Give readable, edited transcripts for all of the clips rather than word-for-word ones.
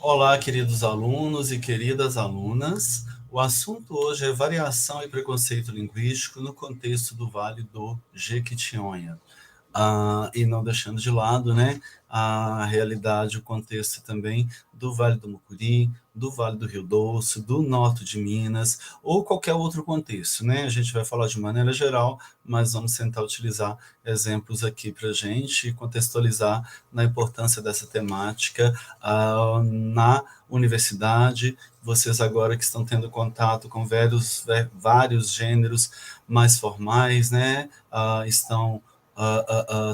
Olá, queridos alunos e queridas alunas. O assunto hoje é variação e preconceito linguístico no contexto do Vale do Jequitinhonha. E não deixando de lado, né, a realidade, o contexto também do Vale do Mucuri, do Vale do Rio Doce, do norte de Minas, ou qualquer outro contexto, né? A gente vai falar de maneira geral, mas vamos tentar utilizar exemplos aqui para a gente contextualizar na importância dessa temática na universidade. Vocês agora que estão tendo contato com vários gêneros mais formais, né, estão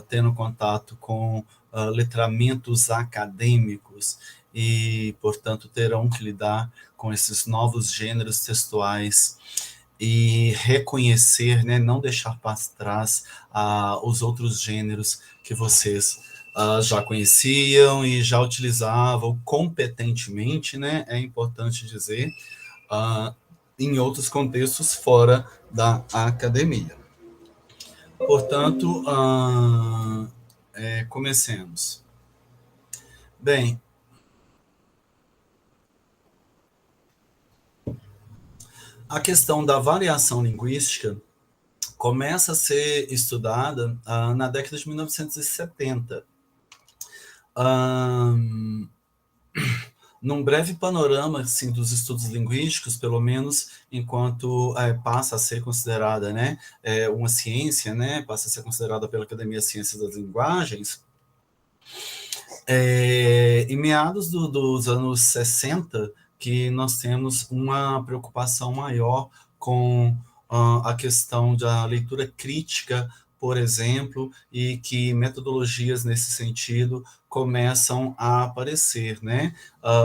tendo contato com letramentos acadêmicos e, portanto, terão que lidar com esses novos gêneros textuais e reconhecer, né, não deixar para trás os outros gêneros que vocês já conheciam e já utilizavam competentemente, né, é importante dizer, em outros contextos fora da academia. Portanto, comecemos. Bem, a questão da variação linguística começa a ser estudada na década de 1970. Num breve panorama assim, dos estudos linguísticos, pelo menos enquanto passa a ser considerada, né, uma ciência, né, passa a ser considerada pela Academia de Ciências das Linguagens, em meados dos anos 60, que nós temos uma preocupação maior com a questão da leitura crítica, por exemplo, e que metodologias nesse sentido começam a aparecer, né?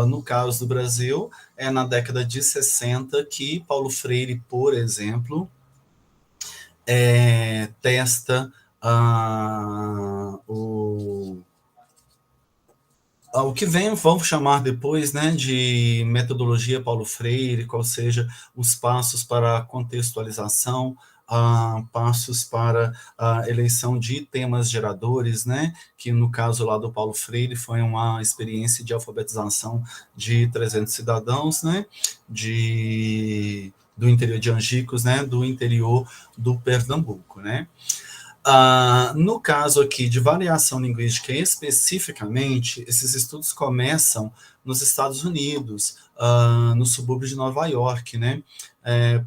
No caso do Brasil, é na década de 60 que Paulo Freire, por exemplo, testa o que vem, vamos chamar depois, né, de metodologia Paulo Freire, qual seja os passos para a contextualização, passos para a eleição de temas geradores, né, que no caso lá do Paulo Freire foi uma experiência de alfabetização de 300 cidadãos, né, do interior de Angicos, né, do interior do Pernambuco, né. No caso aqui de variação linguística especificamente, esses estudos começam nos Estados Unidos, no subúrbio de Nova York, né,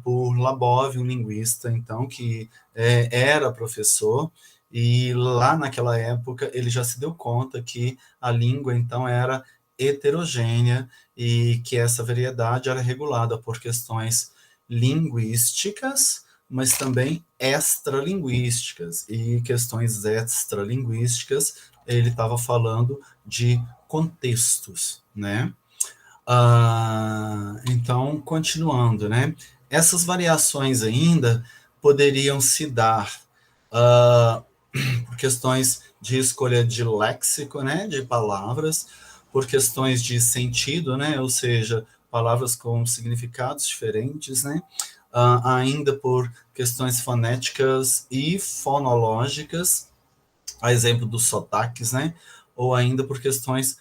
por Labov, um linguista, então, que era professor, e lá naquela época ele já se deu conta que a língua, então, era heterogênea e que essa variedade era regulada por questões linguísticas, mas também extralinguísticas, e questões extralinguísticas, ele estava falando de contextos, né? Então, continuando, né? Essas variações ainda poderiam se dar por questões de escolha de léxico, né, de palavras, por questões de sentido, né, ou seja, palavras com significados diferentes, né, ainda por questões fonéticas e fonológicas, a exemplo dos sotaques, né, ou ainda por questões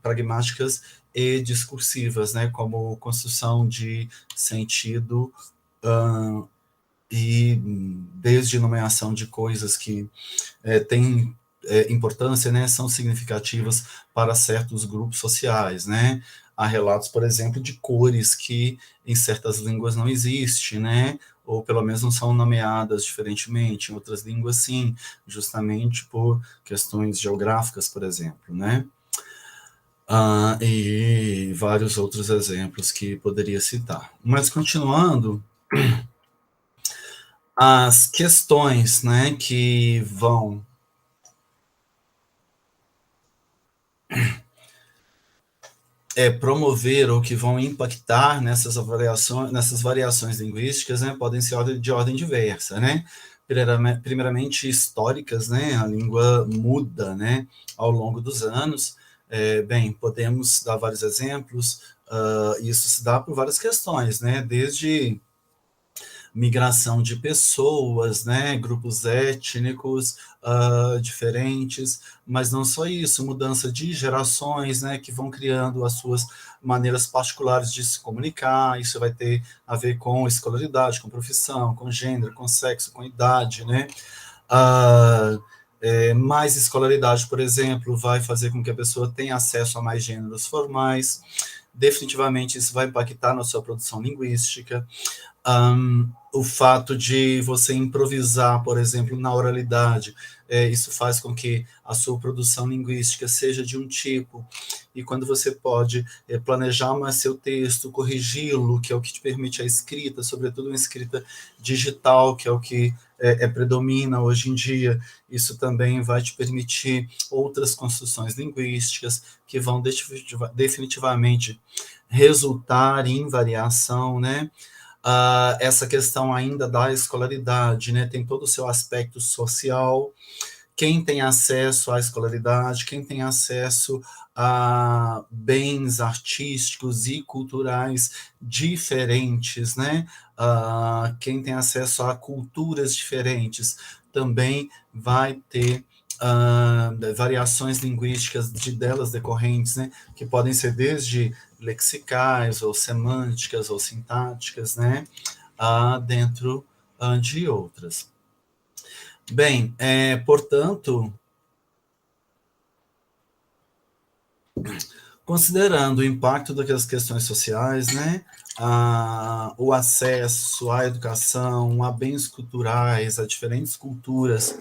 pragmáticas e discursivas, né, como construção de sentido e desde nomeação de coisas que têm importância, né, são significativas para certos grupos sociais, né. Há relatos, por exemplo, de cores que em certas línguas não existe, né, ou pelo menos não são nomeadas diferentemente, em outras línguas sim, justamente por questões geográficas, por exemplo, né. E vários outros exemplos que poderia citar. Mas continuando, as questões, né, que vão promover ou que vão impactar nessas variações linguísticas, né, podem ser de ordem diversa, né? Primeiramente históricas, né? A língua muda, né, ao longo dos anos. Bem, podemos dar vários exemplos. Isso se dá por várias questões, né? Desde migração de pessoas, né, grupos étnicos diferentes, mas não só isso, mudança de gerações, né, que vão criando as suas maneiras particulares de se comunicar, isso vai ter a ver com escolaridade, com profissão, com gênero, com sexo, com idade, né, mais escolaridade, por exemplo, vai fazer com que a pessoa tenha acesso a mais gêneros formais, definitivamente isso vai impactar na sua produção linguística. O fato de você improvisar, por exemplo, na oralidade, isso faz com que a sua produção linguística seja de um tipo, e quando você pode planejar mais seu texto, corrigi-lo, que é o que te permite a escrita, sobretudo uma escrita digital, que é o que predomina hoje em dia, isso também vai te permitir outras construções linguísticas que vão definitivamente resultar em variação, né? Essa questão ainda da escolaridade, né, tem todo o seu aspecto social, quem tem acesso à escolaridade, quem tem acesso a bens artísticos e culturais diferentes, né, quem tem acesso a culturas diferentes, também vai ter variações linguísticas delas decorrentes, né, que podem ser desde lexicais, ou semânticas, ou sintáticas, né, dentro de outras. Bem, portanto, considerando o impacto das questões sociais, né, o acesso à educação, a bens culturais, a diferentes culturas,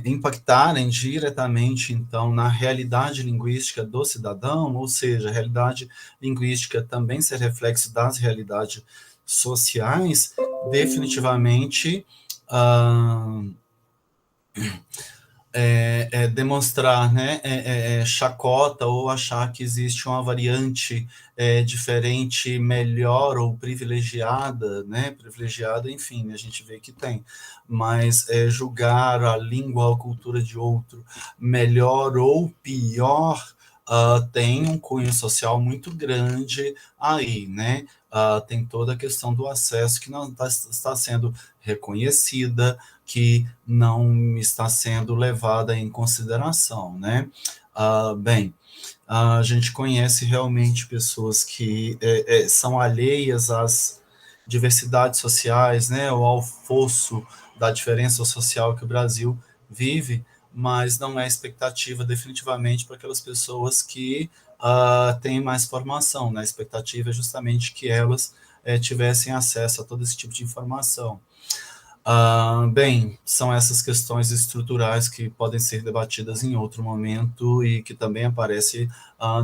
impactarem diretamente, então, na realidade linguística do cidadão, ou seja, a realidade linguística também ser reflexo das realidades sociais, definitivamente demonstrar, né, chacota ou achar que existe uma variante diferente, melhor ou privilegiada, né, enfim, a gente vê que tem, mas julgar a língua ou a cultura de outro melhor ou pior, tem um cunho social muito grande aí, né, tem toda a questão do acesso que não está sendo reconhecida, que não está sendo levada em consideração, né? Bem, a gente conhece realmente pessoas que são alheias às diversidades sociais, né, ou ao fosso da diferença social que o Brasil vive, mas não é expectativa definitivamente para aquelas pessoas que têm mais formação, né? A expectativa é justamente que elas tivessem acesso a todo esse tipo de informação. Bem, são essas questões estruturais que podem ser debatidas em outro momento e que também aparecem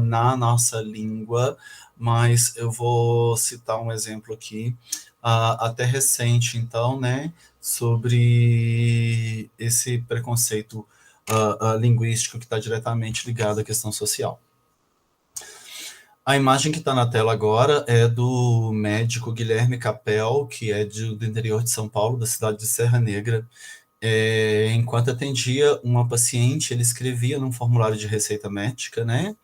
na nossa língua, mas eu vou citar um exemplo aqui, até recente, então, né, sobre esse preconceito linguístico que está diretamente ligado à questão social. A imagem que está na tela agora é do médico Guilherme Capel, que é do interior de São Paulo, da cidade de Serra Negra. Enquanto atendia uma paciente, ele escrevia num formulário de receita médica, né,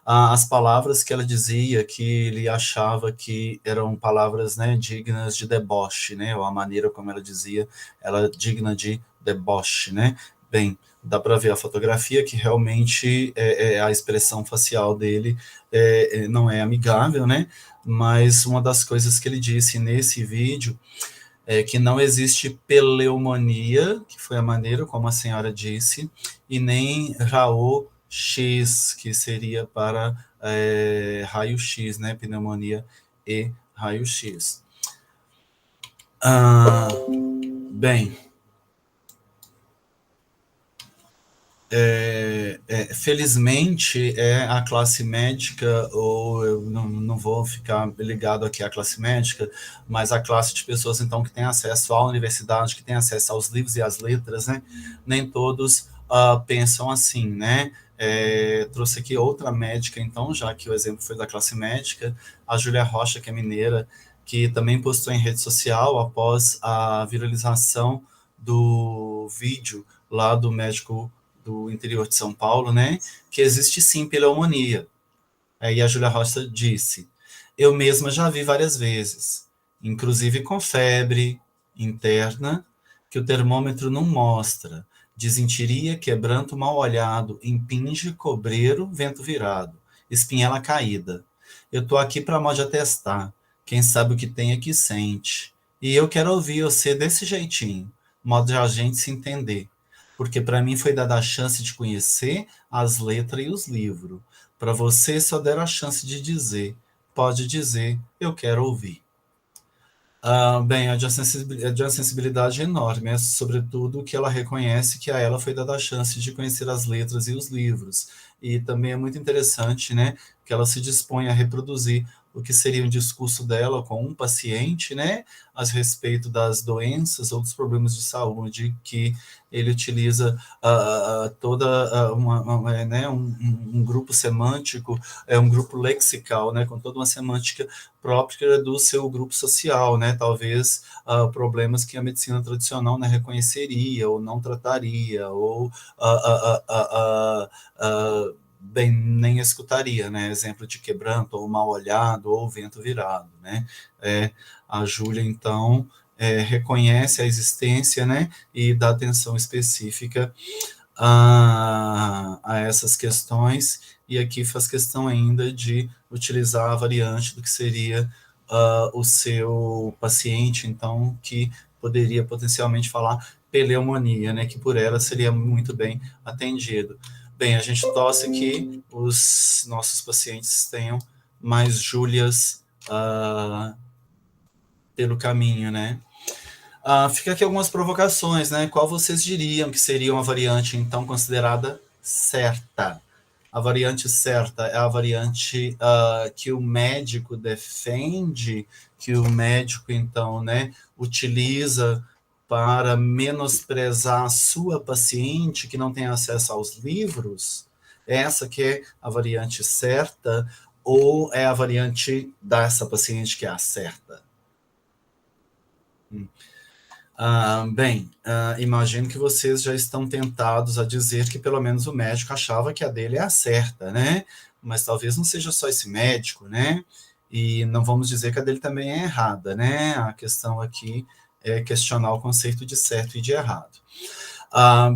as palavras que ela dizia que ele achava que eram palavras, né, dignas de deboche, né, ou a maneira como ela dizia, ela digna de deboche, né. Bem, dá para ver a fotografia que realmente a expressão facial dele não é amigável, né, mas uma das coisas que ele disse nesse vídeo que não existe pneumonia, que foi a maneira como a senhora disse, e nem RAO-X, que seria para raio-x, né, pneumonia e raio-x. Bem, felizmente a classe médica, ou eu não vou ficar ligado aqui à classe médica, mas a classe de pessoas então que tem acesso à universidade, que tem acesso aos livros e às letras, né, nem todos pensam assim, né. Trouxe aqui outra médica, então, já que o exemplo foi da classe médica, a Júlia Rocha, que é mineira, que também postou em rede social após a viralização do vídeo lá do médico do interior de São Paulo, né, que existe sim pneumonia. E a Júlia Rocha disse, Eu mesma já vi várias vezes, inclusive com febre interna, que o termômetro não mostra. Desinteria, quebranto mal olhado, impinge, cobreiro, vento virado, espinhela caída. Eu tô aqui para mal de atestar. Quem sabe o que tem é que sente. E eu quero ouvir você desse jeitinho, modo de a gente se entender. Porque para mim foi dada a chance de conhecer as letras e os livros. Para você só deram a chance de dizer. Pode dizer, eu quero ouvir. Bem, é de uma sensibilidade enorme, é sobretudo que ela reconhece que a ela foi dada a chance de conhecer as letras e os livros. E também é muito interessante, né, que ela se dispõe a reproduzir o que seria um discurso dela com um paciente, né, a respeito das doenças ou dos problemas de saúde que ele utiliza toda né, um grupo semântico, um grupo lexical, né, com toda uma semântica própria do seu grupo social, né? Talvez problemas que a medicina tradicional não reconheceria ou não trataria ou bem nem escutaria, né? Exemplo de quebranto ou mal olhado ou vento virado, né? A Júlia então reconhece a existência, né? E dá atenção específica a essas questões, e aqui faz questão ainda de utilizar a variante do que seria o seu paciente, então, que poderia potencialmente falar pneumonia, né, que por ela seria muito bem atendido. Bem, a gente torce que os nossos pacientes tenham mais Júlias pelo caminho, né? Fica aqui algumas provocações, né? Qual vocês diriam que seria uma variante, então, considerada certa? A variante certa é a variante que o médico defende, que o médico, então, né, utiliza para menosprezar a sua paciente que não tem acesso aos livros? Essa que é a variante certa ou é a variante dessa paciente que é a certa? Bem, imagino que vocês já estão tentados a dizer que pelo menos o médico achava que a dele é a certa, né? Mas talvez não seja só esse médico, né? E não vamos dizer que a dele também é errada, né? A questão aqui é questionar o conceito de certo e de errado.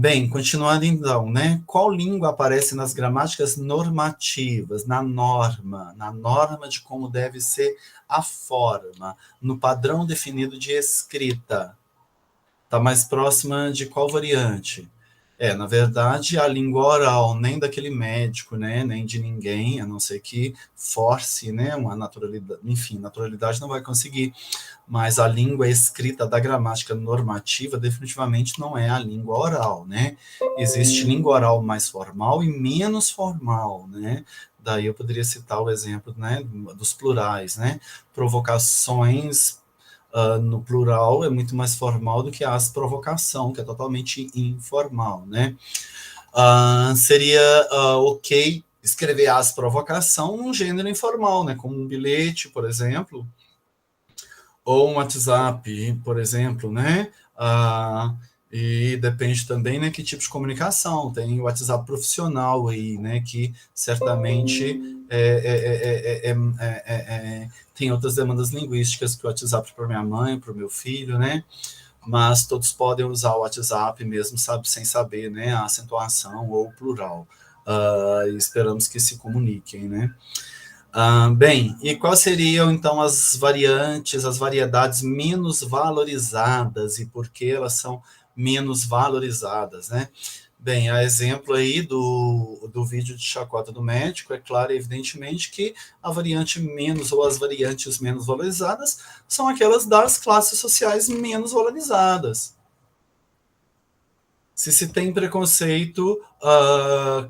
Bem, continuando então, né? Qual língua aparece nas gramáticas normativas, na norma de como deve ser a forma, no padrão definido de escrita? Está mais próxima de qual variante? Na verdade, a língua oral, nem daquele médico, né, nem de ninguém, a não ser que force, né, uma naturalidade, enfim, naturalidade não vai conseguir, mas a língua escrita da gramática normativa definitivamente não é a língua oral, né? Existe língua oral mais formal e menos formal, né? Daí eu poderia citar o exemplo, né, dos plurais, né? Provocações no plural é muito mais formal do que as provocação, que é totalmente informal, né? Seria ok escrever as provocação num gênero informal, né? Como um bilhete, por exemplo, ou um WhatsApp, por exemplo, né? E depende também, né, que tipo de comunicação. Tem o WhatsApp profissional aí, né, que certamente tem outras demandas linguísticas que o WhatsApp para minha mãe, para o meu filho, né? Mas todos podem usar o WhatsApp mesmo, sabe, sem saber, né, a acentuação ou o plural. E esperamos que se comuniquem, né? Bem, e quais seriam então as variantes, as variedades menos valorizadas e por que elas são menos valorizadas, né? Bem, a exemplo aí do vídeo de chacota do médico, é claro, evidentemente, que a variante menos ou as variantes menos valorizadas são aquelas das classes sociais menos valorizadas. Se tem preconceito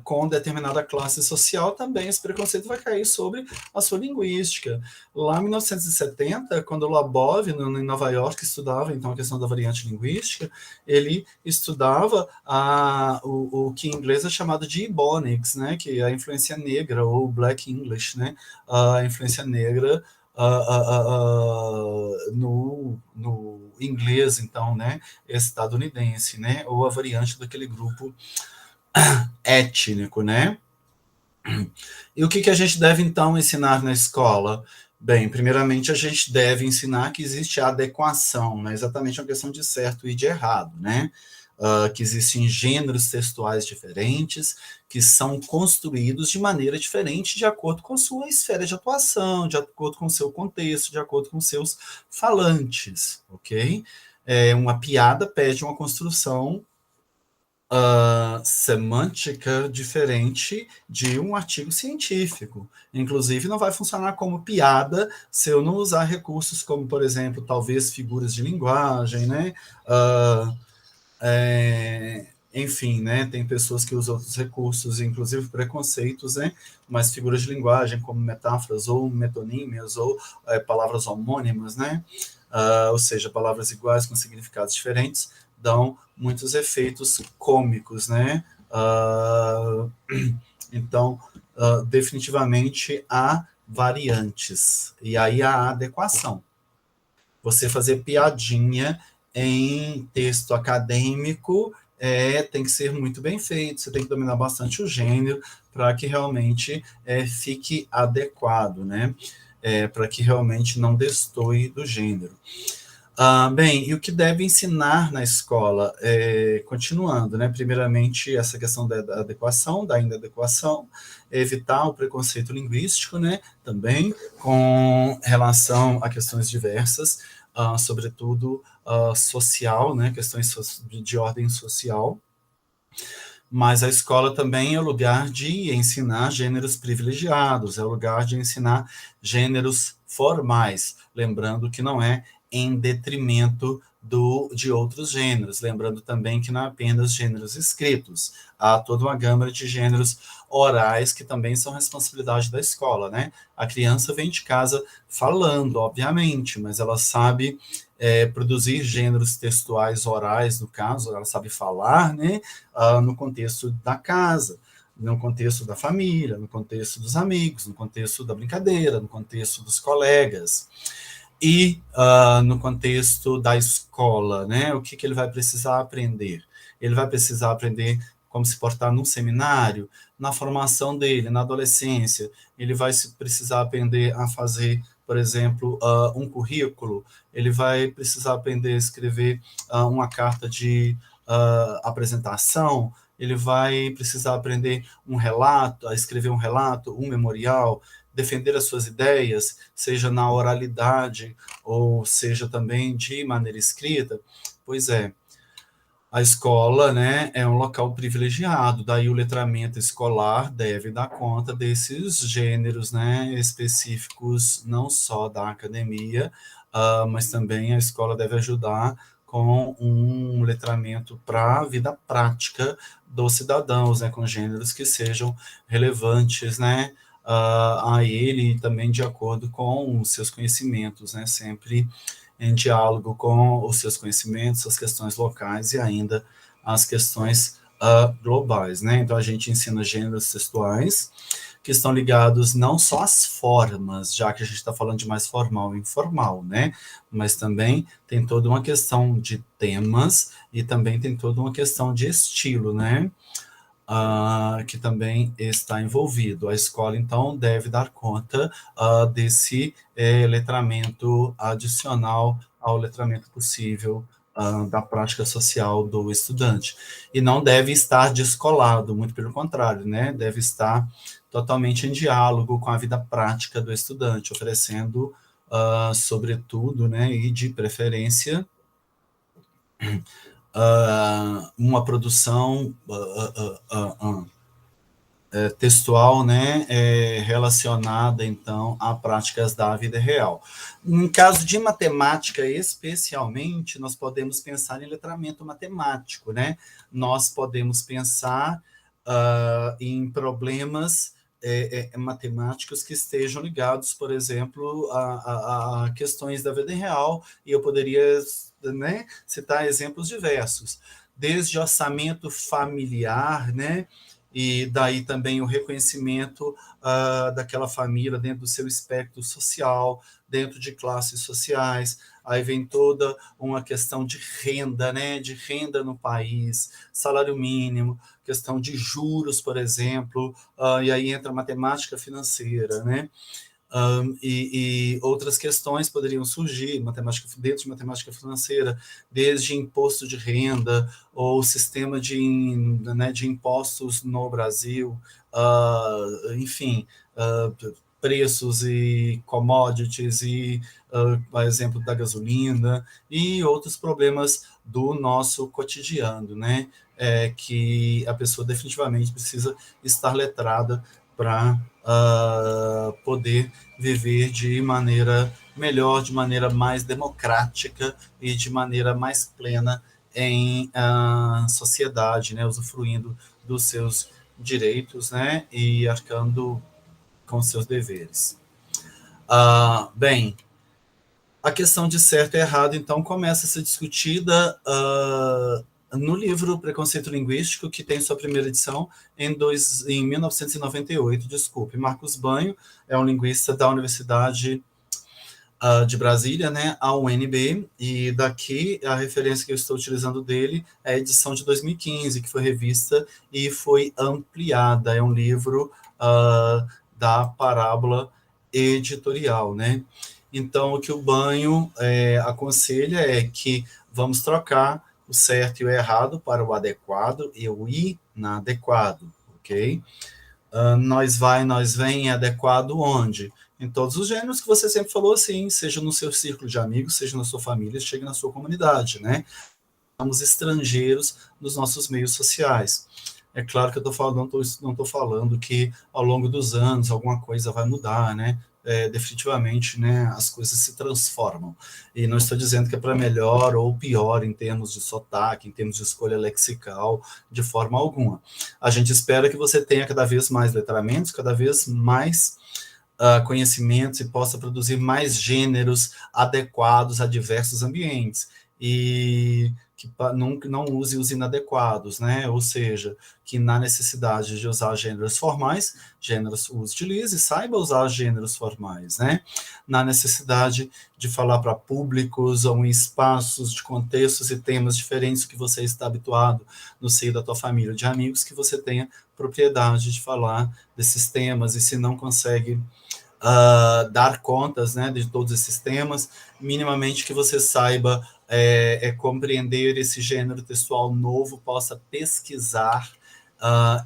com determinada classe social, também esse preconceito vai cair sobre a sua linguística. Lá em 1970, quando o Labov, em Nova York, estudava então a questão da variante linguística, ele estudava o que em inglês é chamado de Ebonics, né, que é a influência negra, ou Black English, né, a influência negra no inglês, então, né, estadunidense, né, ou a variante daquele grupo étnico, né? E o que a gente deve, então, ensinar na escola? Bem, primeiramente a gente deve ensinar que existe a adequação, não é exatamente uma questão de certo e de errado, né? Que existem gêneros textuais diferentes, que são construídos de maneira diferente de acordo com a sua esfera de atuação, de acordo com o seu contexto, de acordo com seus falantes, ok? Uma piada pede uma construção semântica diferente de um artigo científico. Inclusive, não vai funcionar como piada se eu não usar recursos como, por exemplo, talvez figuras de linguagem, né? Enfim, né? Tem pessoas que usam outros recursos, inclusive preconceitos, né? Mas figuras de linguagem como metáforas ou metonímias ou palavras homônimas, né? Ou seja, palavras iguais com significados diferentes, dão muitos efeitos cômicos, né? Então, definitivamente há variantes. E aí a adequação. Você fazer piadinha em texto acadêmico tem que ser muito bem feito, você tem que dominar bastante o gênero para que realmente fique adequado, né? Para que realmente não destoe do gênero. Bem, e o que deve ensinar na escola? Continuando, né? Primeiramente, essa questão da adequação, da inadequação, evitar o preconceito linguístico, né? Também com relação a questões diversas, sobretudo social, né? Questões de ordem social. Mas a escola também é o lugar de ensinar gêneros privilegiados, é o lugar de ensinar gêneros formais, lembrando que não é em detrimento de outros gêneros, lembrando também que não é apenas gêneros escritos, há toda uma gama de gêneros orais que também são responsabilidade da escola, né? A criança vem de casa falando, obviamente, mas ela sabe produzir gêneros textuais orais, no caso, ela sabe falar, né? No contexto da casa, no contexto da família, no contexto dos amigos, no contexto da brincadeira, no contexto dos colegas. E no contexto da escola, né? O que ele vai precisar aprender? Ele vai precisar aprender como se portar num seminário, na formação dele, na adolescência. Ele vai precisar aprender a fazer, por exemplo, um currículo. Ele vai precisar aprender a escrever uma carta de apresentação. Ele vai precisar aprender um relato, a escrever um relato, um memorial, defender as suas ideias, seja na oralidade ou seja também de maneira escrita. Pois é, a escola, né, é um local privilegiado, daí o letramento escolar deve dar conta desses gêneros, né, específicos, não só da academia, mas também a escola deve ajudar com um letramento para a vida prática dos cidadãos, né, com gêneros que sejam relevantes, né, a ele e também de acordo com os seus conhecimentos, né, sempre em diálogo com os seus conhecimentos, as questões locais e ainda as questões globais, né? Então a gente ensina gêneros textuais que estão ligados não só às formas, já que a gente está falando de mais formal e informal, né? Mas também tem toda uma questão de temas e também tem toda uma questão de estilo, né? Que também está envolvido. A escola, então, deve dar conta desse letramento adicional ao letramento possível da prática social do estudante. E não deve estar descolado, muito pelo contrário, né? Deve estar totalmente em diálogo com a vida prática do estudante, oferecendo, sobretudo, né, e de preferência, uma produção textual, né, relacionada, então, a práticas da vida real. Em caso de matemática, especialmente, nós podemos pensar em letramento matemático, né? Nós podemos pensar em problemas matemáticos que estejam ligados, por exemplo, a questões da vida real, e eu poderia, né, citar exemplos diversos, desde orçamento familiar, né, e daí também o reconhecimento daquela família dentro do seu espectro social, dentro de classes sociais. Aí vem toda uma questão de renda, né, de renda no país, salário mínimo, questão de juros, por exemplo, e aí entra a matemática financeira, né? e outras questões poderiam surgir, matemática, dentro de matemática financeira, desde imposto de renda, ou sistema né, de impostos no Brasil, enfim, preços e commodities, e por exemplo, da gasolina, e outros problemas do nosso cotidiano, né? Que a pessoa definitivamente precisa estar letrada para poder viver de maneira melhor, de maneira mais democrática e de maneira mais plena em sociedade, né? Usufruindo dos seus direitos, né? E arcando com seus deveres. Bem, a questão de certo e errado, então, começa a ser discutida no livro Preconceito Linguístico, que tem sua primeira edição em 1998, desculpe. Marcos Banho é um linguista da Universidade de Brasília, né, a UNB, e daqui a referência que eu estou utilizando dele é a edição de 2015, que foi revista e foi ampliada. É um livro da Parábola Editorial, né? Então, o que o Banho aconselha é que vamos trocar o certo e o errado para o adequado e o inadequado, ok? Nós vai, nós vem, adequado onde? Em todos os gêneros que você sempre falou assim, seja no seu círculo de amigos, seja na sua família, seja na sua comunidade, né? Somos estrangeiros nos nossos meios sociais. É claro que eu não estou falando que ao longo dos anos alguma coisa vai mudar, né? Definitivamente, né, as coisas se transformam. E não estou dizendo que é para melhor ou pior em termos de sotaque, em termos de escolha lexical, de forma alguma. A gente espera que você tenha cada vez mais letramentos, cada vez mais conhecimentos, e possa produzir mais gêneros adequados a diversos ambientes. E que não use os inadequados, né? Ou seja, que na necessidade de usar gêneros formais, gêneros os utilize, saiba usar gêneros formais, né? Na necessidade de falar para públicos ou em espaços de contextos e temas diferentes que você está habituado no seio da tua família de amigos, que você tenha propriedade de falar desses temas, e se não consegue dar contas, né, de todos esses temas, minimamente que você saiba compreender esse gênero textual novo, possa pesquisar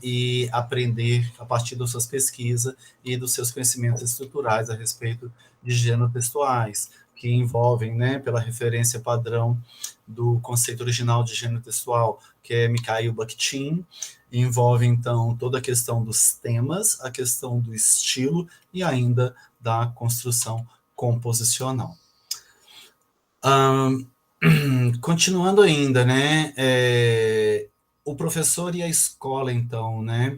e aprender a partir das suas pesquisas e dos seus conhecimentos estruturais a respeito de gêneros textuais, que envolvem, né, pela referência padrão do conceito original de gênero textual, que é Mikhail Bakhtin, envolve, então, toda a questão dos temas, a questão do estilo e ainda da construção composicional. Continuando ainda, né, o professor e a escola, então, né,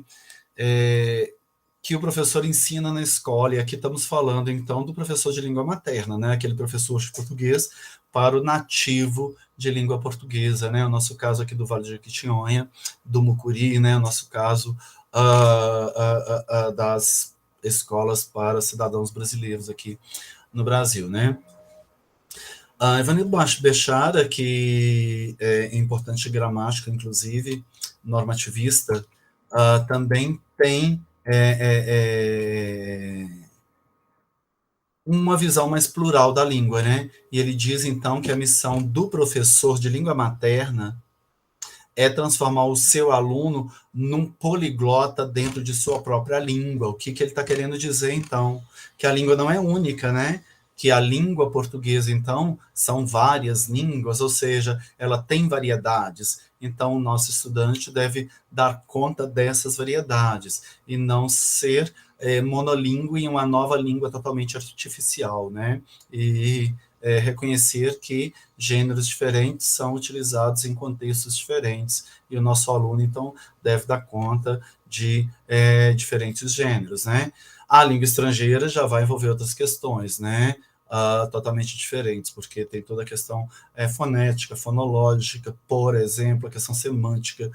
que o professor ensina na escola, e aqui estamos falando, então, do professor de língua materna, né, aquele professor de português para o nativo de língua portuguesa, né, o nosso caso aqui do Vale do Jequitinhonha, do Mucuri, né, o nosso caso das escolas para cidadãos brasileiros aqui no Brasil, né. Evanildo Bechara, que é importante gramática, inclusive, normativista, também tem uma visão mais plural da língua, né? E ele diz, então, que a missão do professor de língua materna é transformar o seu aluno num poliglota dentro de sua própria língua. O que ele está querendo dizer, então? Que a língua não é única, né? Que a língua portuguesa, então, são várias línguas, ou seja, ela tem variedades. Então, o nosso estudante deve dar conta dessas variedades e não ser monolíngue em uma nova língua totalmente artificial, né? E reconhecer que gêneros diferentes são utilizados em contextos diferentes, e o nosso aluno, então, deve dar conta de diferentes gêneros, né? A língua estrangeira já vai envolver outras questões, né? Totalmente diferentes, porque tem toda a questão fonética, fonológica, por exemplo, a questão semântica,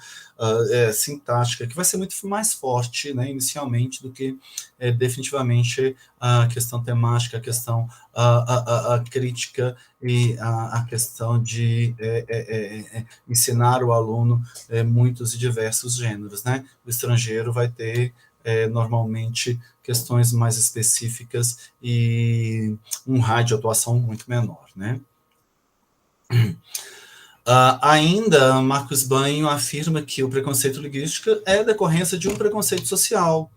sintática, que vai ser muito mais forte, né, inicialmente, do que definitivamente a questão temática, a questão a crítica e a questão de ensinar o aluno muitos e diversos gêneros, né? O estrangeiro vai ter normalmente questões mais específicas e um raio de atuação muito menor, né? Ainda, Marcos Banho afirma que o preconceito linguístico é decorrência de um preconceito social,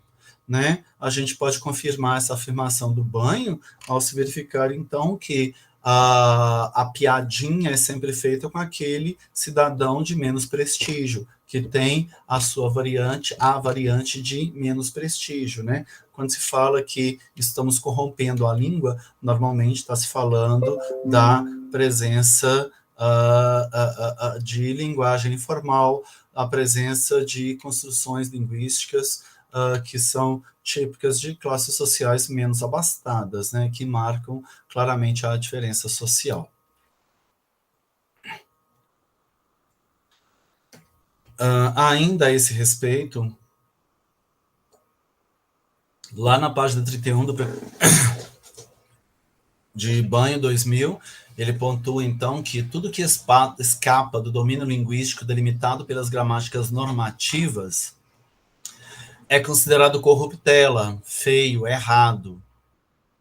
né? A gente pode confirmar essa afirmação do Banho ao se verificar, então, que a piadinha é sempre feita com aquele cidadão de menos prestígio, que tem a sua variante, a variante de menos prestígio, né? Quando se fala que estamos corrompendo a língua, normalmente está se falando da presença de linguagem informal, a presença de construções linguísticas que são típicas de classes sociais menos abastadas, né, que marcam claramente a diferença social. Ainda a esse respeito, lá na página 31 de Banho 2000, ele pontua, então, que tudo que escapa do domínio linguístico delimitado pelas gramáticas normativas é considerado corruptela, feio, errado.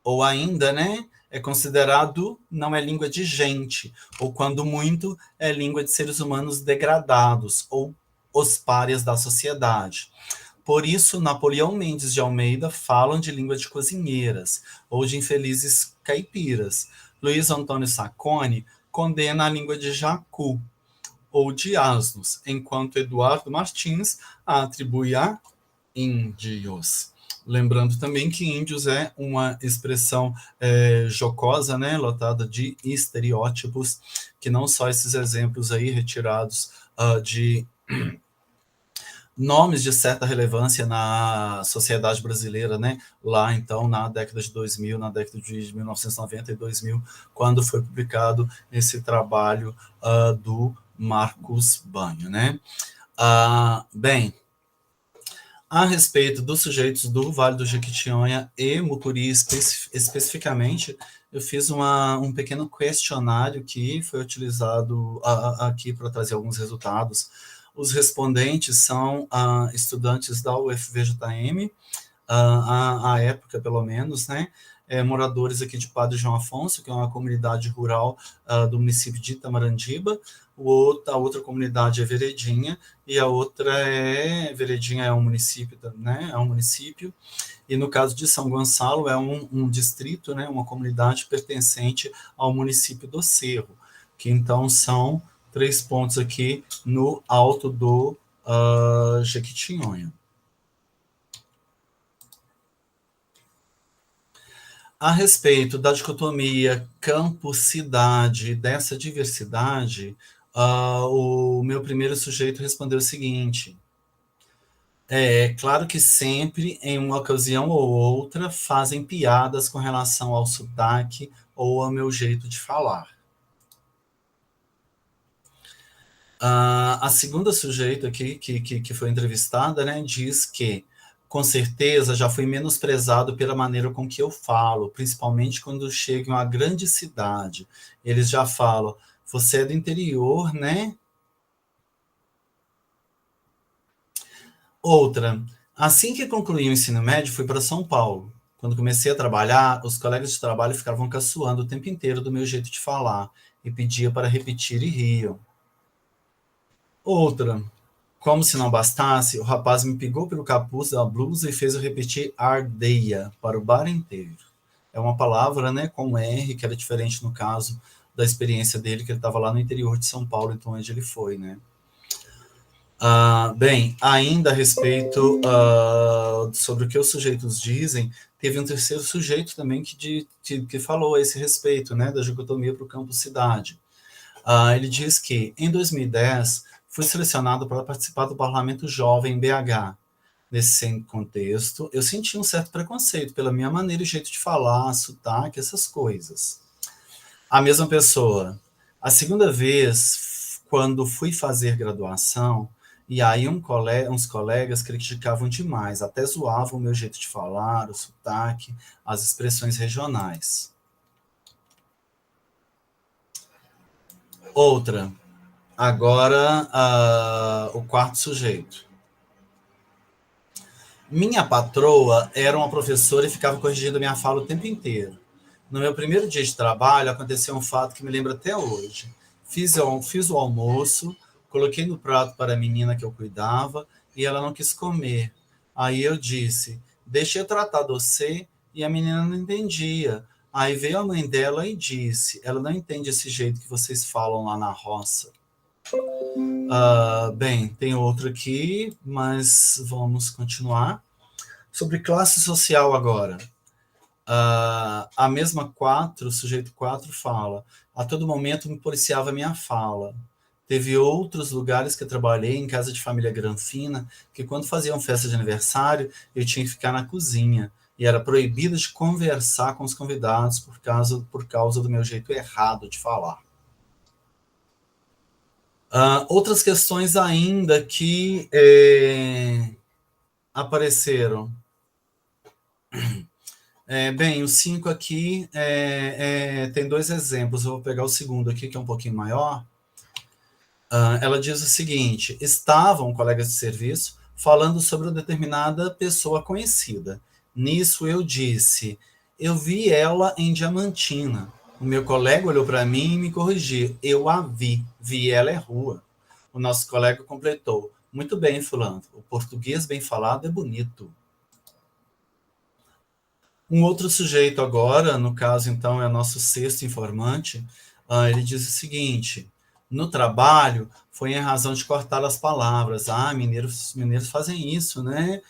Ou ainda, né, é considerado não é língua de gente, ou quando muito é língua de seres humanos degradados, ou os párias da sociedade. Por isso, Napoleão Mendes de Almeida falam de língua de cozinheiras, ou de infelizes caipiras. Luiz Antônio Sacconi condena a língua de jacu, ou de asnos, enquanto Eduardo Martins a atribui a índios. Lembrando também que índios é uma expressão jocosa, né, lotada de estereótipos, que não só esses exemplos aí retirados de nomes de certa relevância na sociedade brasileira, né, lá então na década de 2000, na década de 1990 e 2000, quando foi publicado esse trabalho do Marcos Banho, né. Bem, a respeito dos sujeitos do Vale do Jequitinhonha e Mucuri especificamente, eu fiz um pequeno questionário que foi utilizado aqui para trazer alguns resultados. Os respondentes são estudantes da UFVJM, à época, pelo menos, né? Moradores aqui de Padre João Afonso, que é uma comunidade rural do município de Itamarandiba. A outra comunidade é Veredinha, e a outra Veredinha é um município, né? É um município, e no caso de São Gonçalo é um distrito, né? Uma comunidade pertencente ao município do Cerro, que então são 3 pontos aqui no alto do Jequitinhonha. A respeito da dicotomia campo-cidade, dessa diversidade, o meu primeiro sujeito respondeu o seguinte: claro que sempre, em uma ocasião ou outra, fazem piadas com relação ao sotaque ou ao meu jeito de falar. A segunda sujeito aqui, que foi entrevistada, né, diz que com certeza já fui menosprezado pela maneira com que eu falo, principalmente quando chego em uma grande cidade. Eles já falam, você é do interior, né? Outra, assim que concluí o ensino médio, fui para São Paulo. Quando comecei a trabalhar, os colegas de trabalho ficavam caçoando o tempo inteiro do meu jeito de falar e pedia para repetir e riam. Outra, como se não bastasse, o rapaz me pegou pelo capuz da blusa e fez eu repetir ardeia para o bar inteiro. É uma palavra, né, com R, que era diferente no caso da experiência dele, que ele estava lá no interior de São Paulo, então onde ele foi, né. Bem, ainda a respeito sobre o que os sujeitos dizem, teve um terceiro sujeito também que falou a esse respeito, né, da dicotomia para o campo-cidade. Ele diz que, em 2010, fui selecionado para participar do Parlamento Jovem em BH. Nesse contexto, eu senti um certo preconceito pela minha maneira e jeito de falar, sotaque, essas coisas. A mesma pessoa. A segunda vez, quando fui fazer graduação, e aí uns colegas criticavam demais, até zoavam o meu jeito de falar, o sotaque, as expressões regionais. Outra, agora o quarto sujeito. Minha patroa era uma professora e ficava corrigindo minha fala o tempo inteiro. No meu primeiro dia de trabalho, aconteceu um fato que me lembro até hoje. Fiz o almoço, coloquei no prato para a menina que eu cuidava e ela não quis comer. Aí eu disse, deixa eu tratar você, e a menina não entendia. Aí veio a mãe dela e disse, ela não entende esse jeito que vocês falam lá na roça. Bem, tem outro aqui, mas vamos continuar. Sobre classe social agora. A mesma 4, o sujeito 4 fala, a todo momento me policiava a minha fala. Teve outros lugares que eu trabalhei, em casa de família granfina, que quando faziam festa de aniversário, eu tinha que ficar na cozinha. E era proibido de conversar com os convidados por causa do meu jeito errado de falar. Outras questões ainda que apareceram. Bem, o 5 aqui tem dois exemplos. Eu vou pegar o segundo aqui, que é um pouquinho maior. Ela diz o seguinte: estavam colegas de serviço falando sobre uma determinada pessoa conhecida. Nisso eu disse: eu vi ela em Diamantina. O meu colega olhou para mim e me corrigiu. Eu a vi ela é rua. O nosso colega completou: muito bem, fulano, o português bem falado é bonito. Um outro sujeito agora, no caso, então, é o nosso sexto informante, ele diz o seguinte: no trabalho, foi em razão de cortar as palavras. Mineiros fazem isso, né?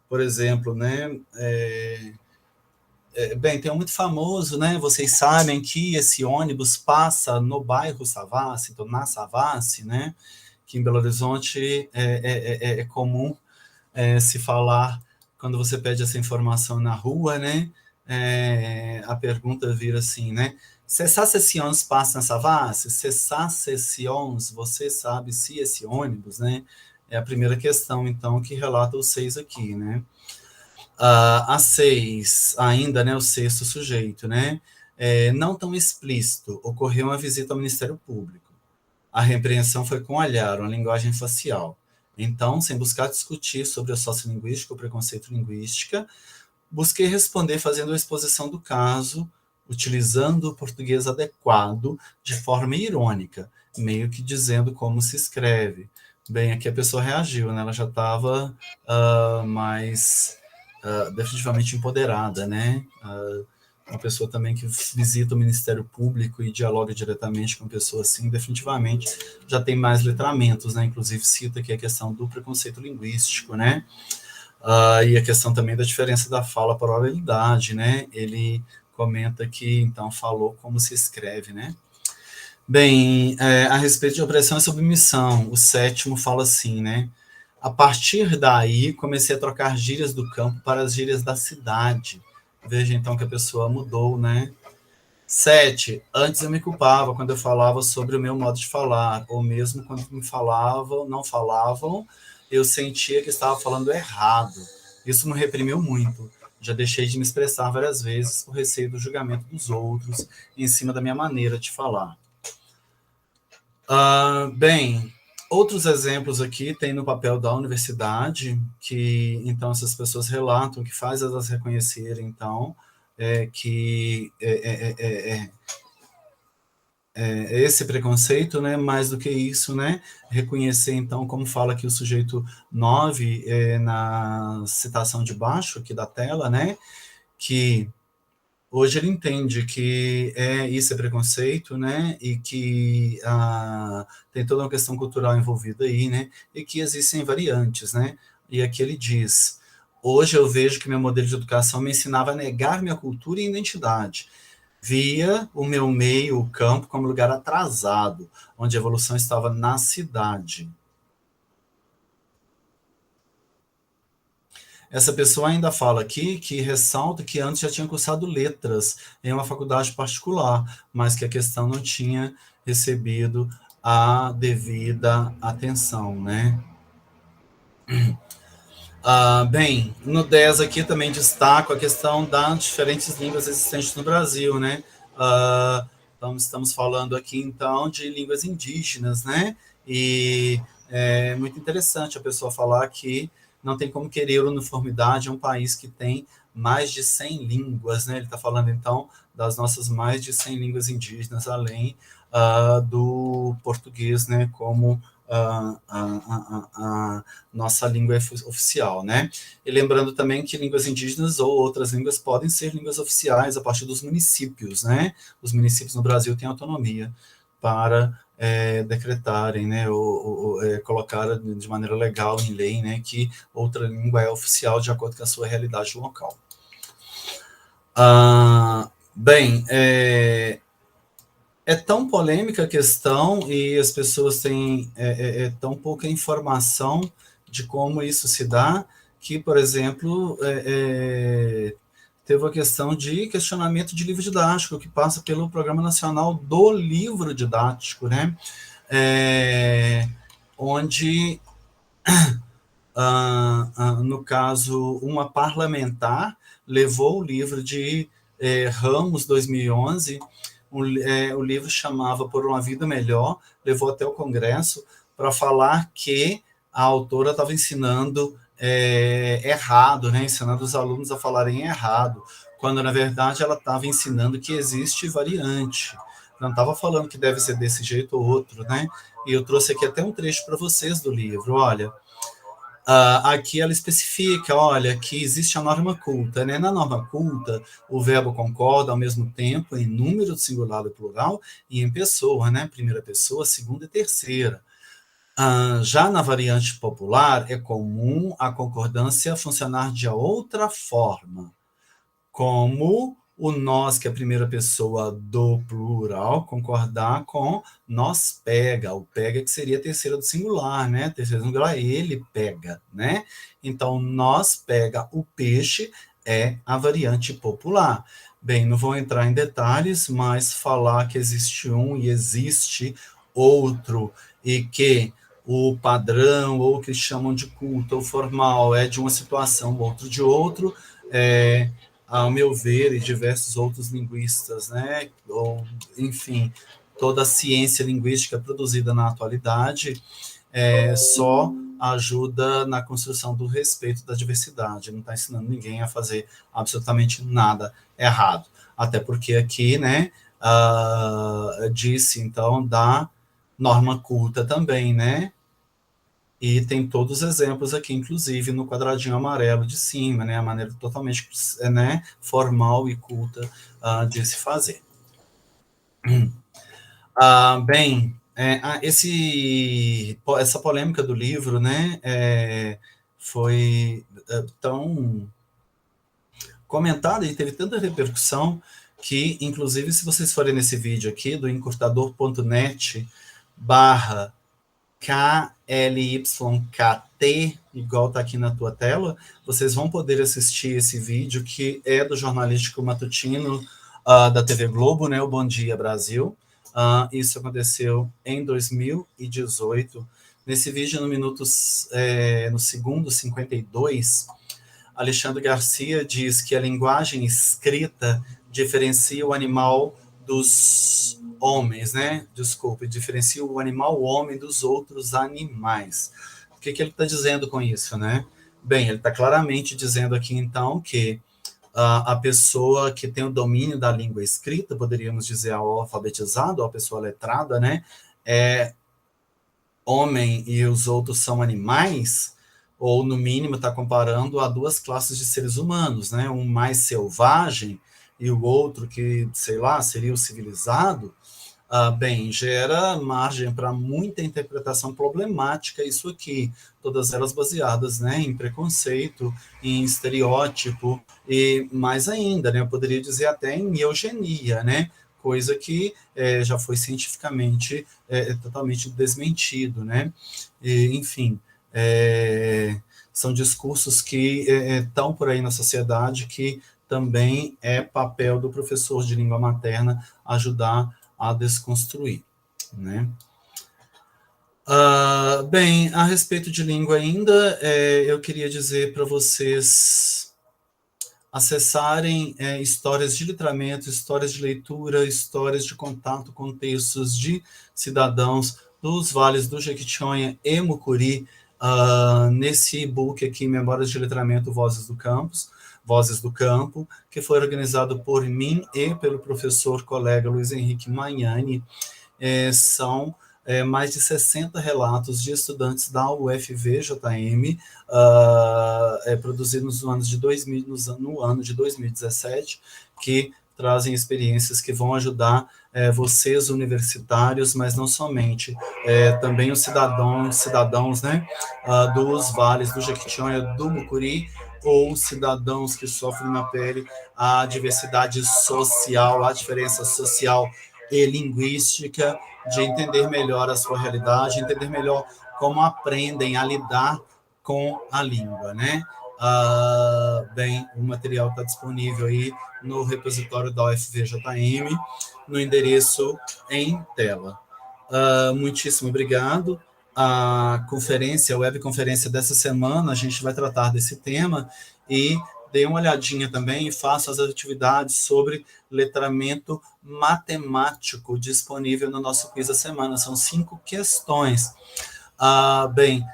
Por exemplo, né? Bem, tem um muito famoso, né? Vocês sabem que esse ônibus passa no bairro Savassi, então, na Savassi, né? Que em Belo Horizonte é comum se falar, quando você pede essa informação na rua, né? A pergunta vira assim, né? Cessar sessões passa na Savassi? Cessar sessões, você sabe se esse ônibus, né? É a primeira questão, então, que relata os 6 aqui, né? A 6, ainda, né? O sexto sujeito, né? Não tão explícito, ocorreu uma visita ao Ministério Público. A repreensão foi com olhar, uma linguagem facial. Então, sem buscar discutir sobre a sociolinguística ou preconceito linguística, busquei responder fazendo a exposição do caso, utilizando o português adequado, de forma irônica, meio que dizendo como se escreve. Bem, aqui a pessoa reagiu, né? Ela já estava mais definitivamente empoderada, né? Uma pessoa também que visita o Ministério Público e dialoga diretamente com pessoas assim, definitivamente já tem mais letramentos, né? Inclusive cita aqui a questão do preconceito linguístico, né? E a questão também da diferença da fala para a oralidade, né? Ele comenta que, então, falou como se escreve, né? Bem, a respeito de opressão e submissão, o sétimo fala assim, né? A partir daí, comecei a trocar gírias do campo para as gírias da cidade. Veja, então, que a pessoa mudou, né? 7. Antes eu me culpava quando eu falava sobre o meu modo de falar, ou mesmo quando me falavam, não falavam, eu sentia que estava falando errado. Isso me reprimiu muito. Já deixei de me expressar várias vezes por receio do julgamento dos outros em cima da minha maneira de falar. Bem, outros exemplos aqui tem no papel da universidade, que então essas pessoas relatam, que faz elas reconhecerem, então, que esse preconceito, né, mais do que isso, né, reconhecer, então, como fala aqui o sujeito 9, na citação de baixo aqui da tela, né, que hoje ele entende que isso é preconceito, né, e que tem toda uma questão cultural envolvida aí, né, e que existem variantes, né, e aqui ele diz: hoje eu vejo que meu modelo de educação me ensinava a negar minha cultura e identidade. Via o meu meio, o campo, como lugar atrasado, onde a evolução estava na cidade. Essa pessoa ainda fala aqui que ressalta que antes já tinha cursado letras em uma faculdade particular, mas que a questão não tinha recebido a devida atenção, né? Bem, no 10 aqui também destaco a questão das diferentes línguas existentes no Brasil, né? Então, estamos falando aqui, então, de línguas indígenas, né? E é muito interessante a pessoa falar que não tem como querer uniformidade em um país que tem mais de 100 línguas, né? Ele está falando, então, das nossas mais de 100 línguas indígenas, além do português, né, como a nossa língua oficial, né? E lembrando também que línguas indígenas ou outras línguas podem ser línguas oficiais a partir dos municípios, né? Os municípios no Brasil têm autonomia para decretarem, né, ou colocar de maneira legal em lei, né, que outra língua é oficial de acordo com a sua realidade local. Bem, é tão polêmica a questão e as pessoas têm tão pouca informação de como isso se dá, que, por exemplo, teve a questão de questionamento de livro didático, que passa pelo Programa Nacional do Livro Didático, né? Onde, no caso, uma parlamentar levou o livro de Ramos, 2011, o livro chamava Por uma Vida Melhor, levou até o Congresso para falar que a autora estava ensinando errado, né, ensinando os alunos a falarem errado, quando, na verdade, ela estava ensinando que existe variante. Não estava falando que deve ser desse jeito ou outro, né? E eu trouxe aqui até um trecho para vocês do livro, olha. Aqui ela especifica, olha, que existe a norma culta, né? Na norma culta, o verbo concorda ao mesmo tempo em número singular e plural e em pessoa, né? Primeira pessoa, segunda e terceira. Já na variante popular, é comum a concordância funcionar de outra forma, como o nós, que é a primeira pessoa do plural, concordar com nós pega, o pega que seria a terceira do singular, né? Terceira do singular, ele pega, né? Então, nós pega o peixe é a variante popular. Bem, não vou entrar em detalhes, mas falar que existe um e existe outro, e que o padrão, ou que chamam de culto ou formal, é de uma situação, outro de outro, ao meu ver, e diversos outros linguistas, né, ou, enfim, toda a ciência linguística produzida na atualidade só ajuda na construção do respeito da diversidade, não está ensinando ninguém a fazer absolutamente nada errado. Até porque aqui, né, disse, então, da norma culta também, né, e tem todos os exemplos aqui, inclusive no quadradinho amarelo de cima, né, a maneira totalmente, né, formal e culta de se fazer. Bem, essa polêmica do livro, né, foi tão comentada e teve tanta repercussão que, inclusive, se vocês forem nesse vídeo aqui do encurtador.net/KLYKT, igual está aqui na tua tela, vocês vão poder assistir esse vídeo que é do jornalístico matutino da TV Globo, né, o Bom Dia Brasil. Isso aconteceu em 2018. Nesse vídeo, no segundo 52, Alexandre Garcia diz que a linguagem escrita diferencia o animal dos homens, né? Desculpe, diferencia o animal homem dos outros animais. O que ele está dizendo com isso, né? Bem, ele está claramente dizendo aqui, então, que a pessoa que tem o domínio da língua escrita, poderíamos dizer a alfabetizada, ou a pessoa letrada, né? É homem e os outros são animais, ou no mínimo está comparando a duas classes de seres humanos, né? Um mais selvagem e o outro que, sei lá, seria o civilizado, bem, gera margem para muita interpretação problemática isso aqui, todas elas baseadas, né, em preconceito, em estereótipo e mais ainda, né, eu poderia dizer até em eugenia, né, coisa que já foi cientificamente totalmente desmentido, né, e, enfim, são discursos que estão por aí na sociedade que também é papel do professor de língua materna ajudar a desconstruir, né? Bem, a respeito de língua ainda, eu queria dizer para vocês acessarem histórias de letramento, histórias de leitura, histórias de contato com textos de cidadãos dos vales do Jequitinhonha e Mucuri, nesse e-book aqui, Memórias de Letramento, Vozes do Campo, que foi organizado por mim e pelo professor colega Luiz Henrique Magnani. São mais de 60 relatos de estudantes da UFVJM, produzidos no ano de 2017, que trazem experiências que vão ajudar vocês universitários, mas não somente, também os cidadãos, né, dos vales do Jequitinhonha, do Mucuri, ou cidadãos que sofrem na pele a diversidade social, a diferença social e linguística, de entender melhor a sua realidade, entender melhor como aprendem a lidar com a língua, né? Bem, o material está disponível aí no repositório da UFVJM, no endereço em tela. Muitíssimo obrigado. A webconferência dessa semana, a gente vai tratar desse tema e dê uma olhadinha também e faça as atividades sobre letramento matemático disponível no nosso quiz da semana. São 5 questões. Bem,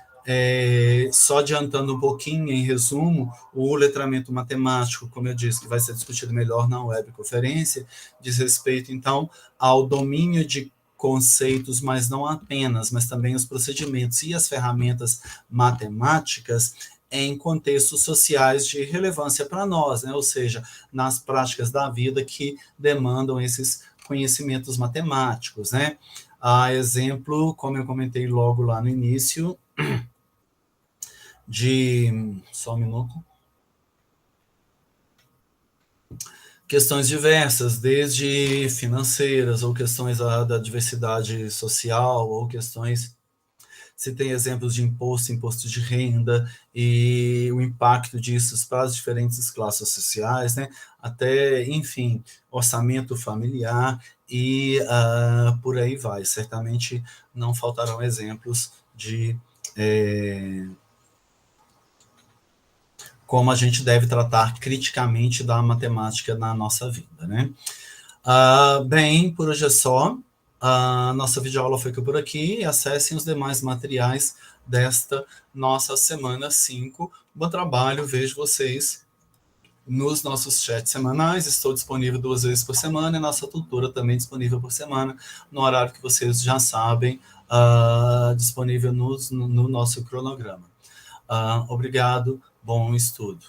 só adiantando um pouquinho, em resumo, o letramento matemático, como eu disse, que vai ser discutido melhor na webconferência, diz respeito, então, ao domínio de conceitos, mas não apenas, mas também os procedimentos e as ferramentas matemáticas em contextos sociais de relevância para nós, né? Ou seja, nas práticas da vida que demandam esses conhecimentos matemáticos, né? Exemplo, como eu comentei logo lá no início, só um minuto. Questões diversas, desde financeiras, ou questões da diversidade social, ou questões, se tem exemplos de imposto de renda, e o impacto disso para as diferentes classes sociais, né? Até, enfim, orçamento familiar, e por aí vai. Certamente não faltarão exemplos de como a gente deve tratar criticamente da matemática na nossa vida, né? Bem, por hoje é só. A nossa videoaula fica por aqui. Acessem os demais materiais desta nossa semana 5. Bom trabalho, vejo vocês nos nossos chats semanais. Estou disponível 2 vezes por semana, e nossa tutora também disponível por semana, no horário que vocês já sabem, disponível no nosso cronograma. Obrigado, bom estudo.